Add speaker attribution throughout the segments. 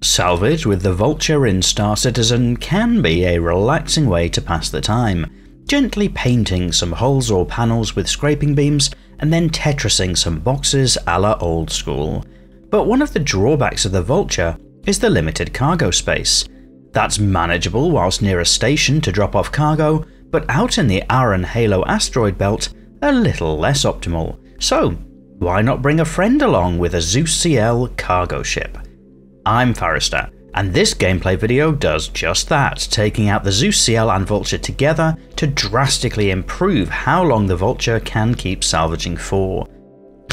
Speaker 1: Salvage with the Vulture in Star Citizen can be a relaxing way to pass the time, gently painting some hulls or panels with scraping beams and then Tetrising some boxes a la old school. But one of the drawbacks of the Vulture is the limited cargo space. That's manageable whilst near a station to drop off cargo, but out in the Aaron Halo asteroid belt, a little less optimal. So why not bring a friend along with a Zeus CL cargo ship? I'm Pharistat, and this gameplay video does just that, taking out the Zeus CL and Vulture together to drastically improve how long the Vulture can keep salvaging for.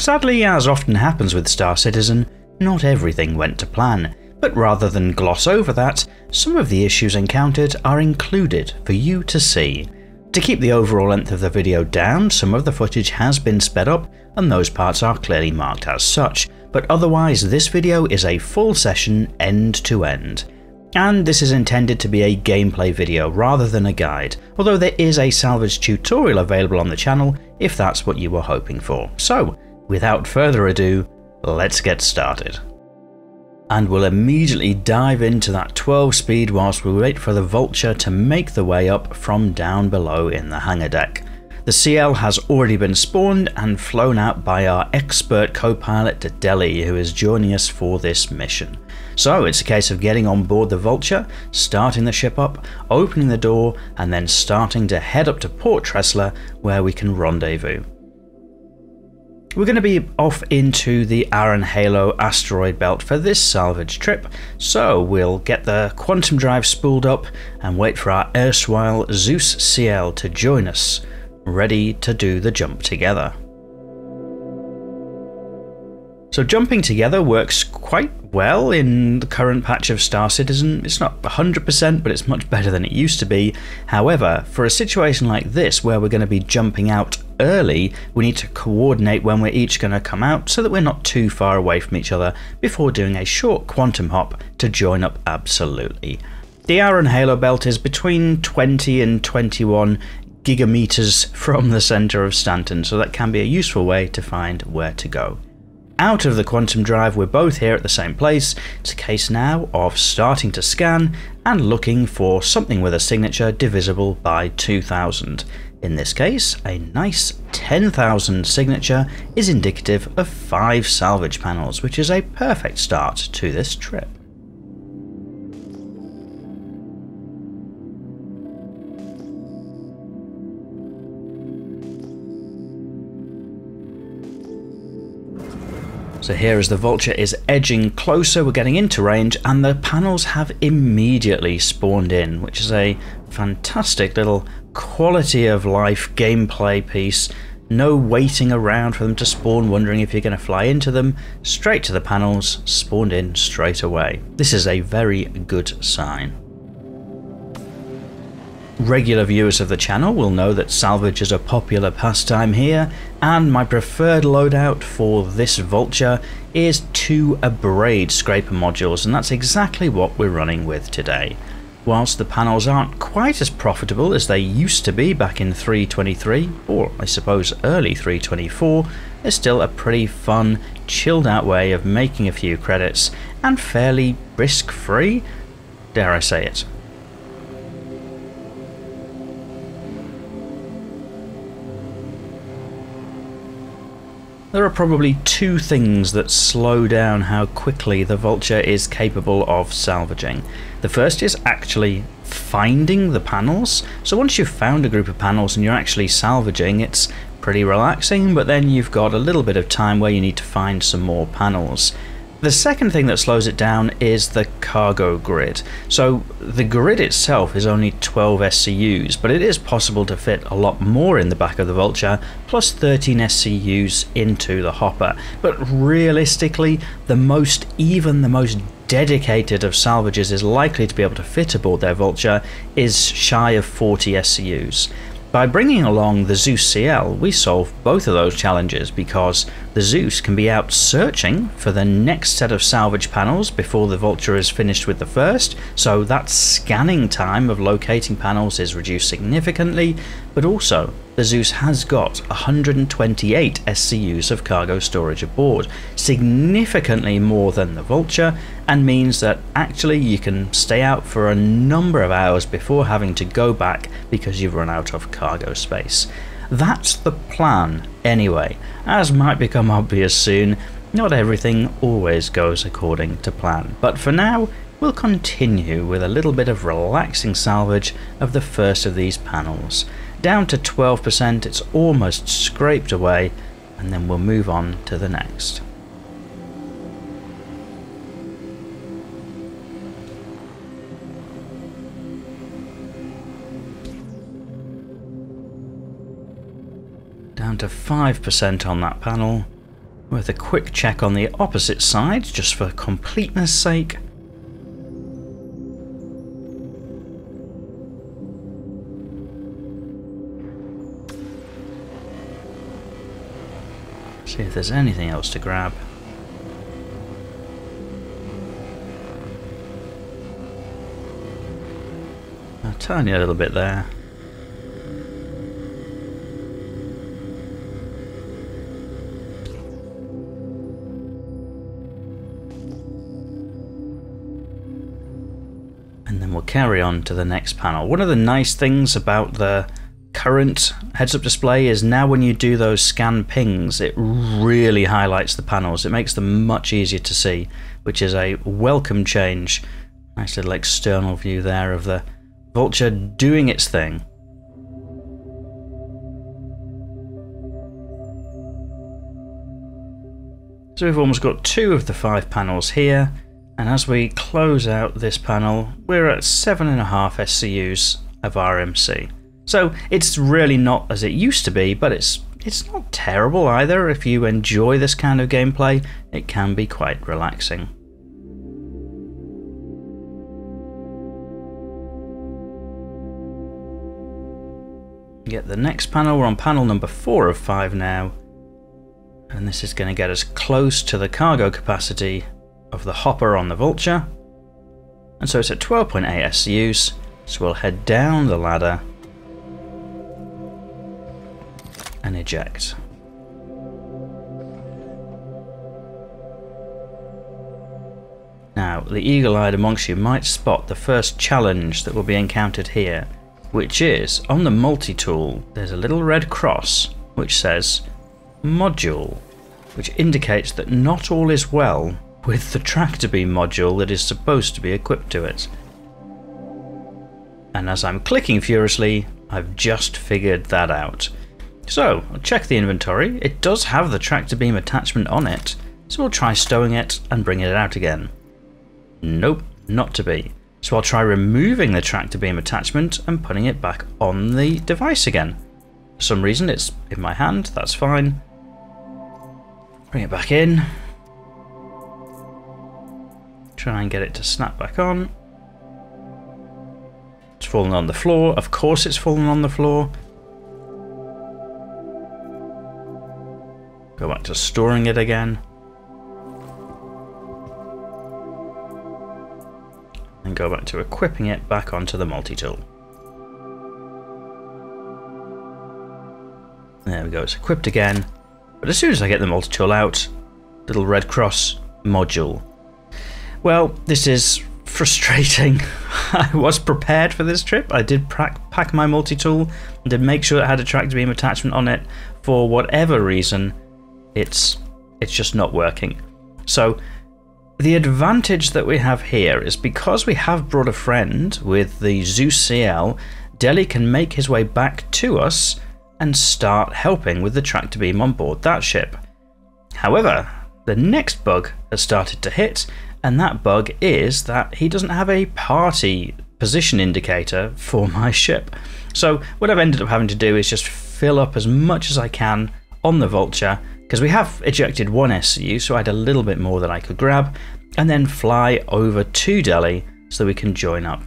Speaker 1: Sadly, as often happens with Star Citizen, not everything went to plan, but rather than gloss over that, some of the issues encountered are included for you to see. To keep the overall length of the video down, some of the footage has been sped up and those parts are clearly marked as such, but otherwise this video is a full session end to end. And this is intended to be a gameplay video rather than a guide, although there is a salvage tutorial available on the channel if that's what you were hoping for. So without further ado, let's get started. And we'll immediately dive into that 12 speed whilst we wait for the Vulture to make the way up from down below in the hangar deck. The CL has already been spawned and flown out by our expert co-pilot Delhi, who is joining us for this mission. So it's a case of getting on board the Vulture, starting the ship up, opening the door and then starting to head up to Port Tressler where we can rendezvous. We're going to be off into the Aaron Halo asteroid belt for this salvage trip, so we'll get the quantum drive spooled up and wait for our erstwhile Zeus CL to join us, ready to do the jump together. So jumping together works quite well in the current patch of Star Citizen. It's not 100%, but it's much better than it used to be. However, for a situation like this where we're going to be jumping out early, we need to coordinate when we're each going to come out so that we're not too far away from each other before doing a short quantum hop to join up absolutely. The Aaron Halo belt is between 20 and 21 gigameters from the centre of Stanton, so that can be a useful way to find where to go. Out of the quantum drive, we're both here at the same place. It's a case now of starting to scan and looking for something with a signature divisible by 2000. In this case, a nice 10,000 signature is indicative of 5 salvage panels, which is a perfect start to this trip. So here as the Vulture is edging closer, we're getting into range and the panels have immediately spawned in, which is a fantastic little quality of life gameplay piece. No waiting around for them to spawn, wondering if you're going to fly into them. Straight to the panels, spawned in straight away. This is a very good sign. Regular viewers of the channel will know that salvage is a popular pastime here, and my preferred loadout for this Vulture is 2 Abrade scraper modules, and that's exactly what we're running with today. Whilst the panels aren't quite as profitable as they used to be back in 3.23, or I suppose early 3.24, they're still a pretty fun, chilled out way of making a few credits, and fairly risk-free, dare I say it. There are probably 2 things that slow down how quickly the Vulture is capable of salvaging. The first is actually finding the panels. So once you've found a group of panels and you're actually salvaging, it's pretty relaxing, but then you've got a little bit of time where you need to find some more panels. The second thing that slows it down is the cargo grid. So the grid itself is only 12 SCUs, but it is possible to fit a lot more in the back of the Vulture, plus 13 SCUs into the hopper. But realistically, the most dedicated of salvages is likely to be able to fit aboard their Vulture is shy of 40 SCUs. By bringing along the Zeus CL, we solve both of those challenges because the Zeus can be out searching for the next set of salvage panels before the Vulture is finished with the first, so that scanning time of locating panels is reduced significantly, but also the Zeus has got 128 SCUs of cargo storage aboard, significantly more than the Vulture, and means that actually you can stay out for a number of hours before having to go back because you've run out of cargo space. That's the plan anyway. As might become obvious soon, not everything always goes according to plan, but for now we'll continue with a little bit of relaxing salvage of the first of these panels. Down to 12%, it's almost scraped away, and then we'll move on to the next. Down to 5% on that panel, with a quick check on the opposite side just for completeness sake. See if there's anything else to grab. A tiny little bit there. And then we'll carry on to the next panel. One of the nice things about the current heads-up display is now when you do those scan pings, it really highlights the panels. It makes them much easier to see, which is a welcome change. Nice little external view there of the Vulture doing its thing. So we've almost got 2 of the 5 panels here. And as we close out this panel, we're at 7.5 SCUs of RMC. So it's really not as it used to be, but it's not terrible either. If you enjoy this kind of gameplay, it can be quite relaxing. Get the next panel. We're on panel number 4 of 5 now, and this is going to get us close to the cargo capacity of the hopper on the Vulture, and so it's at 12.8 SCUs, so we'll head down the ladder and eject. Now, the eagle-eyed amongst you might spot the first challenge that will be encountered here, which is, on the multi-tool, there's a little red cross which says module, which indicates that not all is well with the tractor beam module that is supposed to be equipped to it. And as I'm clicking furiously, I've just figured that out. So, I'll check the inventory. It does have the tractor beam attachment on it, so we'll try stowing it and bringing it out again. Nope, not to be. So I'll try removing the tractor beam attachment and putting it back on the device again. For some reason it's in my hand, that's fine. Bring it back in. Try and get it to snap back on. It's fallen on the floor. Of course it's fallen on the floor. Go back to storing it again. And go back to equipping it back onto the multi-tool. There we go, it's equipped again. But as soon as I get the multi-tool out, little red cross, module. Well, this is frustrating. I was prepared for this trip. I did pack my multi-tool and did make sure it had a tractor beam attachment on it. For whatever reason, it's just not working. So the advantage that we have here is because we have brought a friend with the Zeus CL, Deli can make his way back to us and start helping with the tractor beam on board that ship. However, the next bug has started to hit, and that bug is that he doesn't have a party position indicator for my ship. So what I've ended up having to do is just fill up as much as I can on the Vulture, because we have ejected 1 SCU, so I had a little bit more that I could grab, and then fly over to Deli so that we can join up.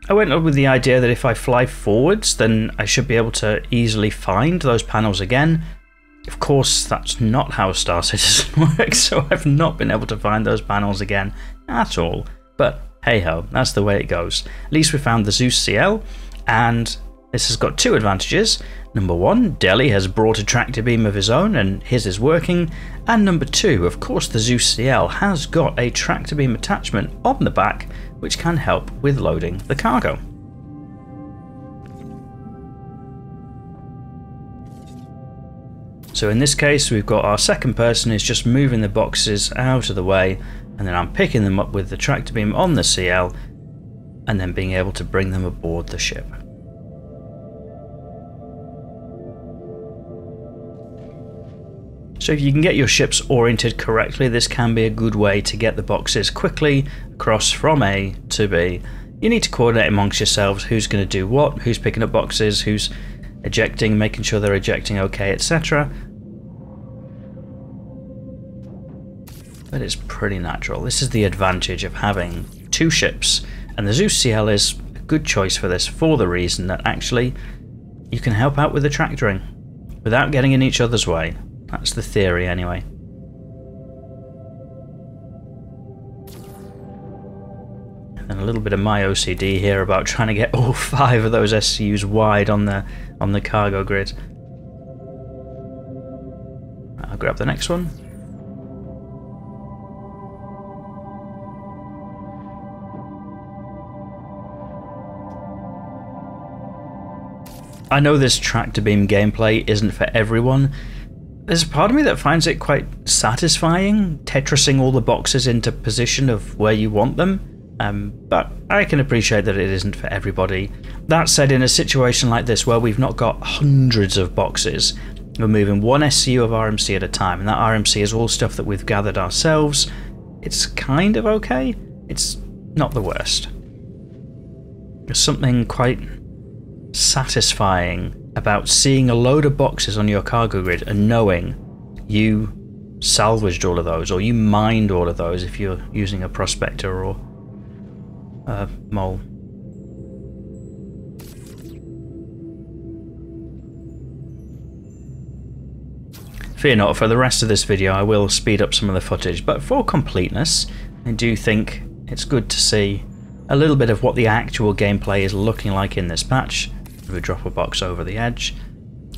Speaker 1: I went up with the idea that if I fly forwards, then I should be able to easily find those panels again. Of course, that's not how Star Citizen works, so I've not been able to find those panels again at all. But hey ho, that's the way it goes. At least we found the Zeus CL, and this has got two advantages. Number one, Deli has brought a tractor beam of his own and his is working. And number two, of course the Zeus CL has got a tractor beam attachment on the back which can help with loading the cargo. So in this case we've got our second person is just moving the boxes out of the way, and then I'm picking them up with the tractor beam on the CL and then being able to bring them aboard the ship. So if you can get your ships oriented correctly, this can be a good way to get the boxes quickly across from A to B. You need to coordinate amongst yourselves who's going to do what, who's picking up boxes, who's ejecting, making sure they're ejecting okay, etc. But it's pretty natural. This is the advantage of having two ships, and the Zeus CL is a good choice for this for the reason that actually you can help out with the tractoring without getting in each other's way. That's the theory anyway. And then a little bit of my OCD here about trying to get all 5 of those SCUs wide on the cargo grid. I'll grab the next one. I know this tractor beam gameplay isn't for everyone. There's a part of me that finds it quite satisfying, Tetrising all the boxes into position of where you want them, but I can appreciate that it isn't for everybody. That said, in a situation like this where we've not got hundreds of boxes, we're moving one SCU of RMC at a time, and that RMC is all stuff that we've gathered ourselves. It's kind of okay. It's not the worst. There's something quite satisfying about seeing a load of boxes on your cargo grid and knowing you salvaged all of those, or you mined all of those if you're using a prospector or a mole. Fear not, for the rest of this video I will speed up some of the footage, but for completeness I do think it's good to see a little bit of what the actual gameplay is looking like in this patch. If we drop a box over the edge.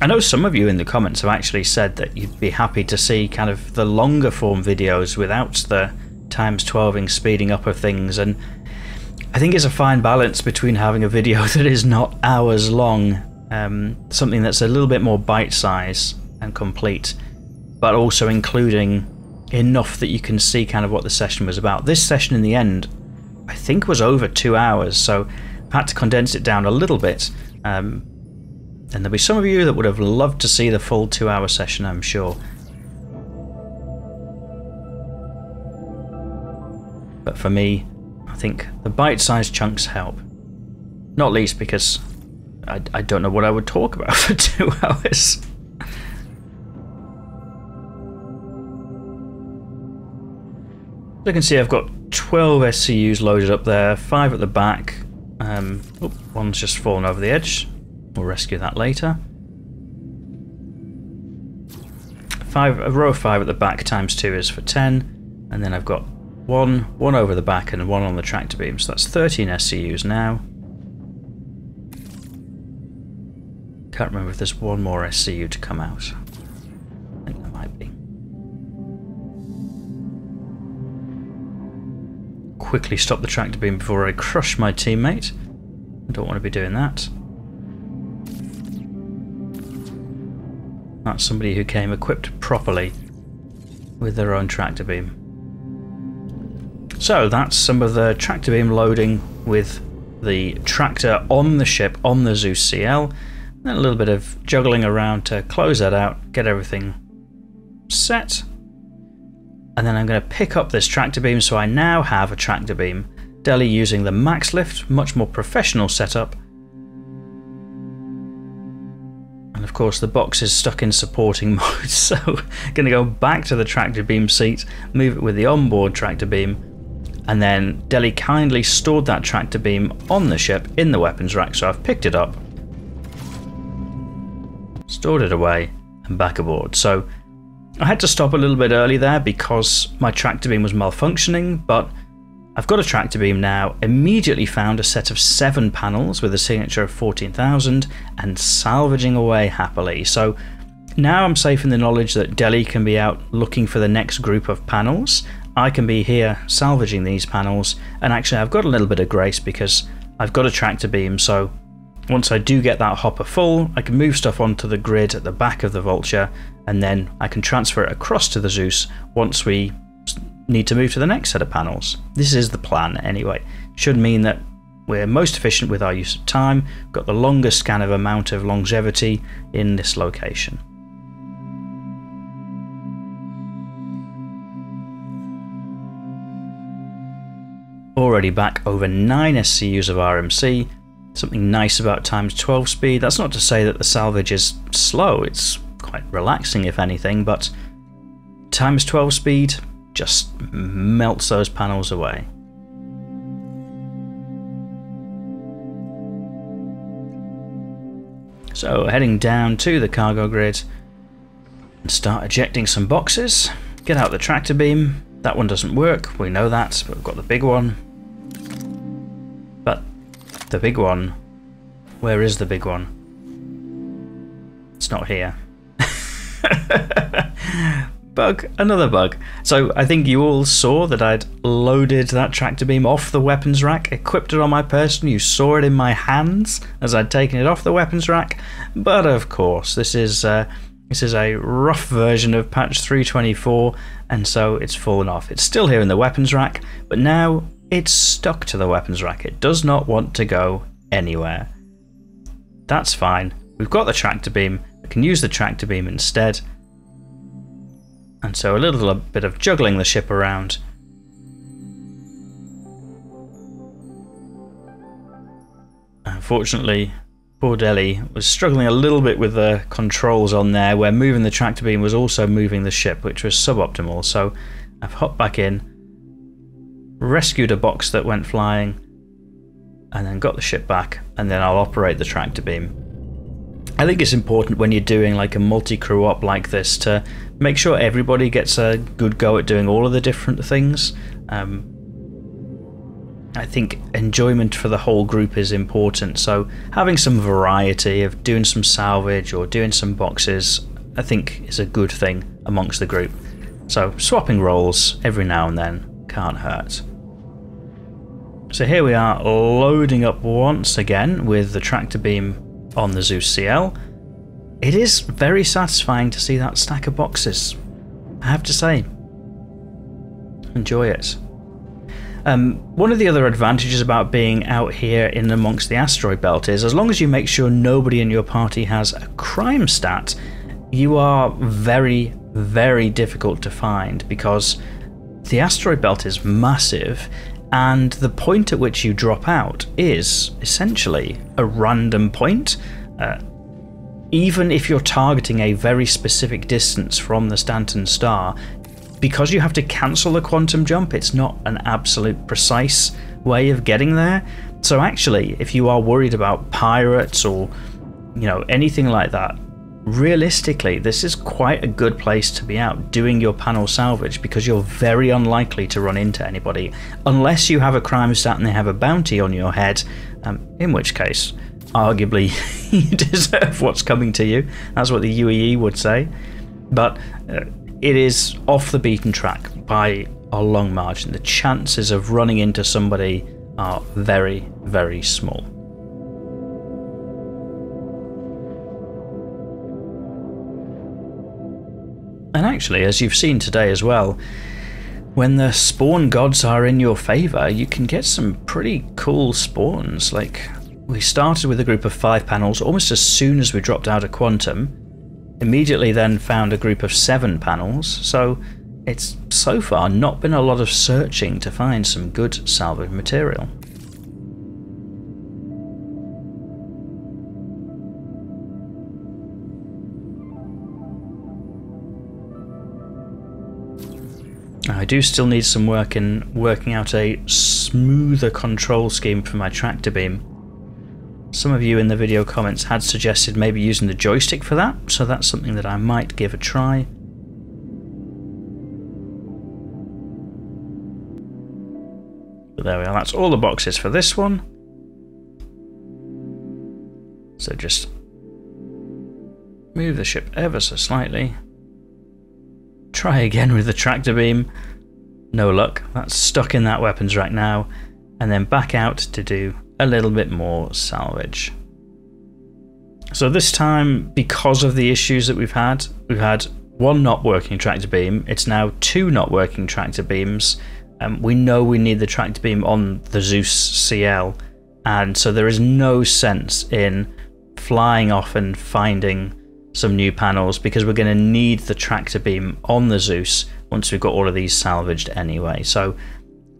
Speaker 1: I know some of you in the comments have actually said that you'd be happy to see kind of the longer form videos without the ×12ing speeding up of things, and I think it's a fine balance between having a video that is not hours long, something that's a little bit more bite size and complete, but also including enough that you can see kind of what the session was about. This session in the end I think was over 2 hours, so I had to condense it down a little bit. And there'll be some of you that would have loved to see the full 2-hour session, I'm sure. But for me, I think the bite-sized chunks help. Not least because I don't know what I would talk about for 2 hours. As you can see, I've got 12 SCUs loaded up there, 5 at the back. One's just fallen over the edge. We'll rescue that later. A row of 5 at the back ×2 is for 10, and then I've got one over the back and one on the tractor beam, so that's 13 SCUs now. Can't remember if there's one more SCU to come out. I think there might be. Quickly stop the tractor beam before I crush my teammate. I don't want to be doing that. That's somebody who came equipped properly with their own tractor beam. So that's some of the tractor beam loading with the tractor on the ship on the Zeus CL. And a little bit of juggling around to close that out, get everything set. And then I'm going to pick up this tractor beam, so I now have a tractor beam. Deli using the max lift, much more professional setup. And of course the box is stuck in supporting mode, so I'm going to go back to the tractor beam seat, move it with the onboard tractor beam, and then Deli kindly stored that tractor beam on the ship in the weapons rack, so I've picked it up, stored it away, and back aboard. So I had to stop a little bit early there because my tractor beam was malfunctioning, but I've got a tractor beam now, immediately found a set of 7 panels with a signature of 14,000 and salvaging away happily. So now I'm safe in the knowledge that Delhi can be out looking for the next group of panels. I can be here salvaging these panels, and actually I've got a little bit of grace because I've got a tractor beam, so once I do get that hopper full, I can move stuff onto the grid at the back of the Vulture, and then I can transfer it across to the Zeus once we need to move to the next set of panels. This is the plan anyway. Should mean that we're most efficient with our use of time, got the longest kind of amount of longevity in this location. Already back over 9 SCUs of RMC. Something nice about times 12 speed. That's not to say that the salvage is slow, it's quite relaxing if anything, but times 12 speed just melts those panels away. So heading down to the cargo grid and start ejecting some boxes. Get out the tractor beam. That one doesn't work, we know that, but we've got the big one. But the big one, where is the big one? It's not here. Bug, another bug. So I think you all saw that I'd loaded that tractor beam off the weapons rack, equipped it on my person. You saw it in my hands as I'd taken it off the weapons rack. But of course, this is a rough version of patch 3.24, and so it's fallen off. It's still here in the weapons rack, but now it's stuck to the weapons rack. It does not want to go anywhere. That's fine. We've got the tractor beam. We can use the tractor beam instead. And so a little bit of juggling the ship around. Unfortunately, poor Delhi was struggling a little bit with the controls on there, where moving the tractor beam was also moving the ship, which was suboptimal. So I've hopped back in, rescued a box that went flying, and then got the ship back, and then I'll operate the tractor beam. I think it's important when you're doing like a multi-crew op like this to make sure everybody gets a good go at doing all of the different things. I think enjoyment for the whole group is important, so having some variety of doing some salvage or doing some boxes I think is a good thing amongst the group. So swapping roles every now and then can't hurt. So here we are loading up once again with the tractor beam on the Zeus CL. It is very satisfying to see that stack of boxes, I have to say. Enjoy it. One of the other advantages about being out here in amongst the asteroid belt is, as long as you make sure nobody in your party has a crime stat, you are very, very difficult to find, because the asteroid belt is massive, and the point at which you drop out is essentially a random point. Even if you're targeting a very specific distance from the Stanton star, because you have to cancel the quantum jump, it's not an absolute precise way of getting there. So actually, if you are worried about pirates or, you know, anything like that, realistically, this is quite a good place to be out doing your panel salvage, because you're very unlikely to run into anybody, unless you have a crime stat and they have a bounty on your head, in which case, arguably, you deserve what's coming to you. That's what the UEE would say. But it is off the beaten track by a long margin. The chances of running into somebody are very, very small. And actually, as you've seen today as well, when the spawn gods are in your favour, you can get some pretty cool spawns. Like, we started with a group of 5 panels almost as soon as we dropped out of Quantum, immediately then found a group of 7 panels, so it's so far not been a lot of searching to find some good salvage material. I do still need some work in working out a smoother control scheme for my tractor beam. Some of you in the video comments had suggested maybe using the joystick for that, so that's something that I might give a try. But there we are, that's all the boxes for this one. So just move the ship ever so slightly. Try again with the tractor beam. No luck, that's stuck in that weapons rack now. And then back out to do a little bit more salvage. So this time, because of the issues that we've had one not working tractor beam. It's now 2 not working tractor beams. We know we need the tractor beam on the Zeus CL, and so there is no sense in flying off and finding some new panels, because we're going to need the tractor beam on the Zeus once we've got all of these salvaged anyway. So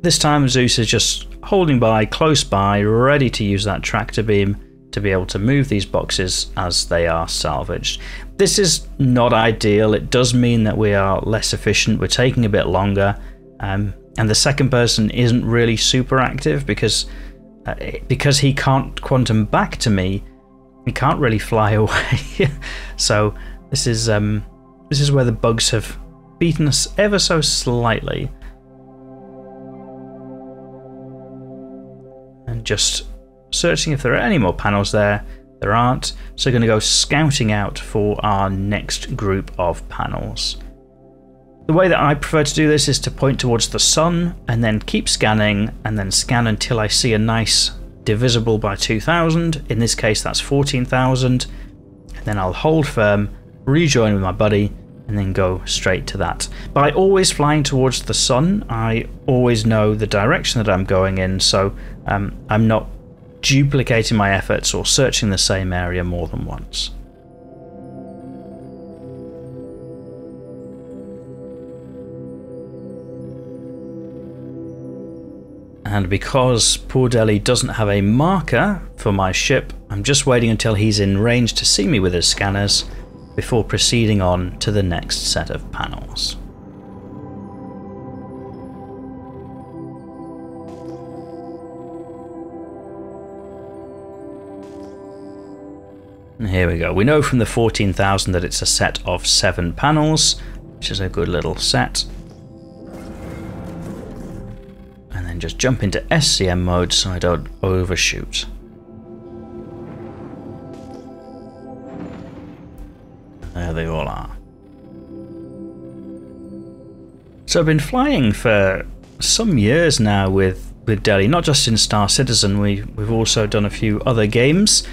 Speaker 1: this time Zeus is just holding by, close by, ready to use that tractor beam to be able to move these boxes as they are salvaged. This is not ideal. It does mean that we are less efficient, we're taking a bit longer, and the second person isn't really super active because he can't quantum back to me. He can't really fly away. So this is where the bugs have beaten us ever so slightly. And just searching if there are any more panels there. There aren't, so we're going to go scouting out for our next group of panels. The way that I prefer to do this is to point towards the sun and then keep scanning, and then scan until I see a nice divisible by 2000. In this case that's 14,000, and then I'll hold firm, rejoin with my buddy, and then go straight to that. By always flying towards the sun, I always know the direction that I'm going in, so I'm not duplicating my efforts or searching the same area more than once. And because poor Delhi doesn't have a marker for my ship, I'm just waiting until he's in range to see me with his scanners before proceeding on to the next set of panels. And here we go. We know from the 14,000 that it's a set of 7 panels, which is a good little set. And then just jump into SCM mode so I don't overshoot. There they all are. So I've been flying for some years now with Delhi, not just in Star Citizen. We've also done a few other games.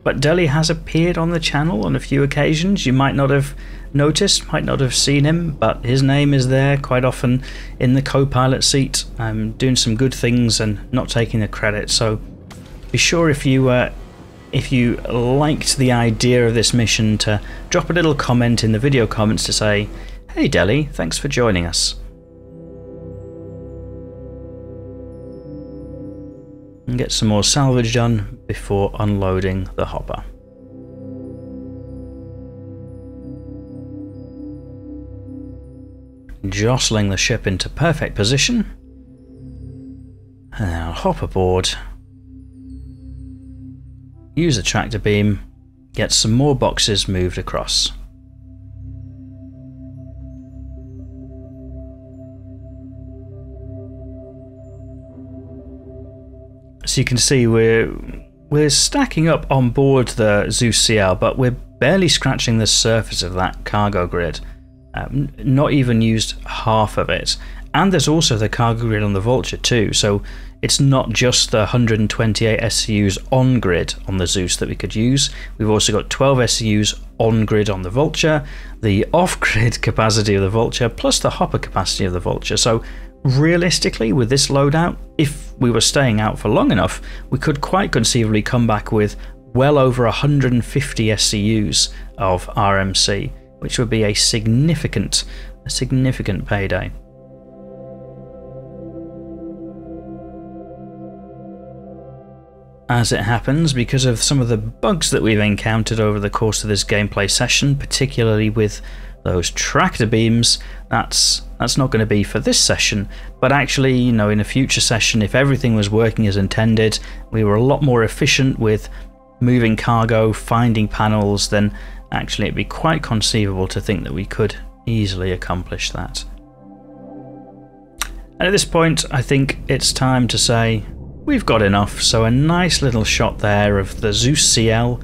Speaker 1: But Delhi has appeared on the channel on a few occasions. You might not have noticed, might not have seen him, but his name is there quite often in the co-pilot seat, doing some good things and not taking the credit. So be sure if you liked the idea of this mission to drop a little comment in the video comments to say, "Hey Delhi, thanks for joining us." And get some more salvage done before unloading the hopper. Jostling the ship into perfect position, and then I'll hop aboard, use the tractor beam, get some more boxes moved across. So you can see we're stacking up on board the Zeus CL, but we're barely scratching the surface of that cargo grid. Not even used half of it. And there's also the cargo grid on the Vulture too, so it's not just the 128 SCUs on grid on the Zeus that we could use. We've also got 12 SCUs on grid on the Vulture, the off-grid capacity of the Vulture, plus the hopper capacity of the Vulture. So realistically, with this loadout, if we were staying out for long enough, we could quite conceivably come back with well over 150 SCUs of RMC, which would be a significant payday. As it happens, because of some of the bugs that we've encountered over the course of this gameplay session, particularly with those tractor beams, that's not going to be for this session, but actually, you know, in a future session, if everything was working as intended, we were a lot more efficient with moving cargo, finding panels, then actually it'd be quite conceivable to think that we could easily accomplish that. And at this point, I think it's time to say we've got enough. So a nice little shot there of the Zeus CL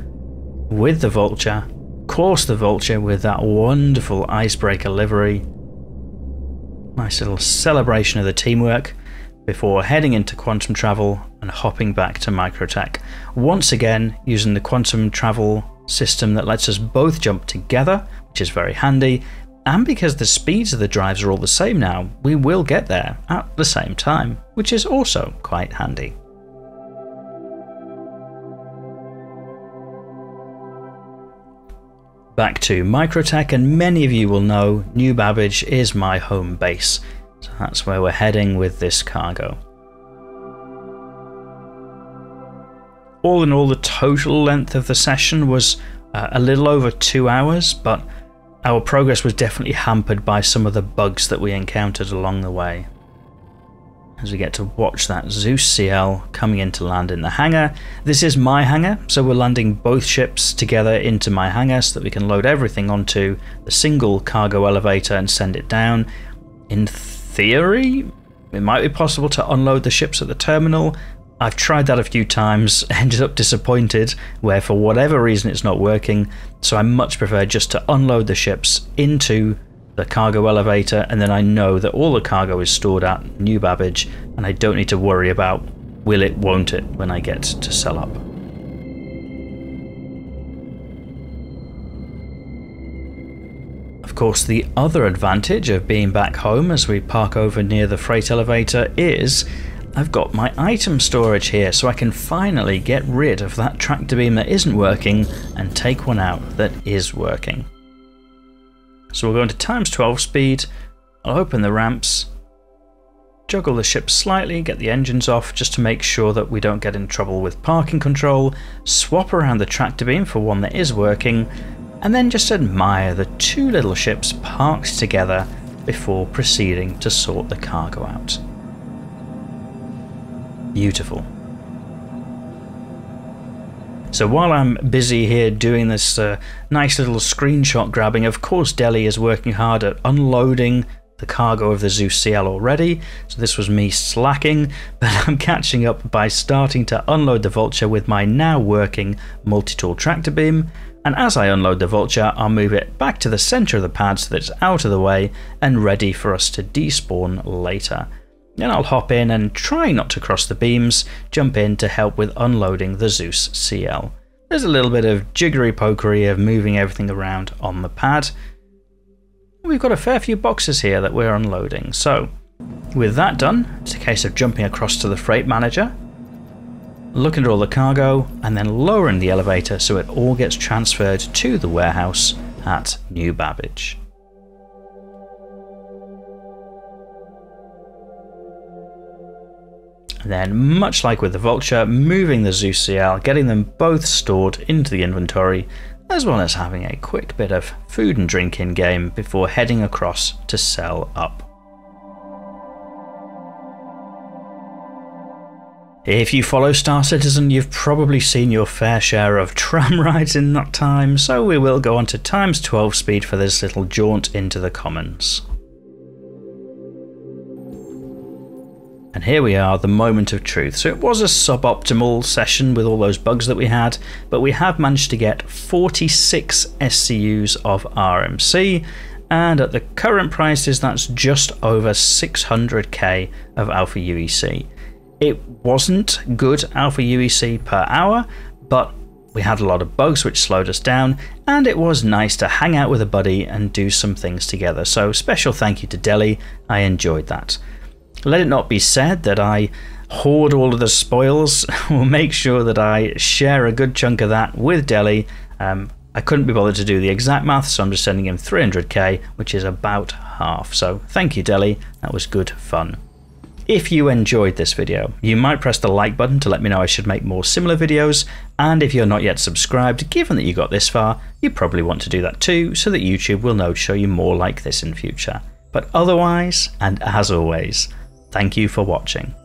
Speaker 1: with the Vulture. Of course, the Vulture with that wonderful icebreaker livery. Nice little celebration of the teamwork before heading into quantum travel and hopping back to Microtech. Once again, using the quantum travel system that lets us both jump together, which is very handy. And because the speeds of the drives are all the same now, we will get there at the same time, which is also quite handy. Back to Microtech, and many of you will know New Babbage is my home base, so that's where we're heading with this cargo. All in all, the total length of the session was a little over 2 hours, but our progress was definitely hampered by some of the bugs that we encountered along the way. As we get to watch that Zeus CL coming in to land in the hangar. This is my hangar, so we're landing both ships together into my hangar so that we can load everything onto the single cargo elevator and send it down. In theory, it might be possible to unload the ships at the terminal. I've tried that a few times, ended up disappointed where for whatever reason it's not working, so I much prefer just to unload the ships into the cargo elevator, and then I know that all the cargo is stored at New Babbage and I don't need to worry about will it, won't it when I get to sell up. Of course, the other advantage of being back home as we park over near the freight elevator is I've got my item storage here, so I can finally get rid of that tractor beam that isn't working and take one out that is working. So we'll go into times 12 speed, I'll open the ramps, juggle the ship slightly, get the engines off just to make sure that we don't get in trouble with parking control, swap around the tractor beam for one that is working, and then just admire the two little ships parked together before proceeding to sort the cargo out. Beautiful. So while I'm busy here doing this nice little screenshot grabbing, of course Delhi is working hard at unloading the cargo of the Zeus CL already, so this was me slacking, but I'm catching up by starting to unload the Vulture with my now working multi-tool tractor beam, and as I unload the Vulture I'll move it back to the centre of the pad so that it's out of the way and ready for us to despawn later. Then I'll hop in and try not to cross the beams, jump in to help with unloading the Zeus CL. There's a little bit of jiggery pokery of moving everything around on the pad. We've got a fair few boxes here that we're unloading, so with that done, it's a case of jumping across to the freight manager, looking at all the cargo, and then lowering the elevator so it all gets transferred to the warehouse at New Babbage. Then, much like with the Vulture, moving the Zeus CL, getting them both stored into the inventory, as well as having a quick bit of food and drink in game before heading across to sell up. If you follow Star Citizen, you've probably seen your fair share of tram rides in that time, so we will go on to times 12 speed for this little jaunt into the Commons. And here we are, the moment of truth. So it was a suboptimal session with all those bugs that we had, but we have managed to get 46 SCUs of RMC, and at the current prices that's just over 600k of Alpha UEC. It wasn't good Alpha UEC per hour, but we had a lot of bugs which slowed us down, and it was nice to hang out with a buddy and do some things together. So special thank you to Delhi, I enjoyed that. Let it not be said that I hoard all of the spoils. We'll make sure that I share a good chunk of that with Delhi. I couldn't be bothered to do the exact math, so I'm just sending him 300k, which is about half. So thank you, Delhi. That was good fun. If you enjoyed this video, you might press the like button to let me know I should make more similar videos, and if you're not yet subscribed, given that you got this far, you probably want to do that too, so that YouTube will know to show you more like this in future. But otherwise, and as always, thank you for watching.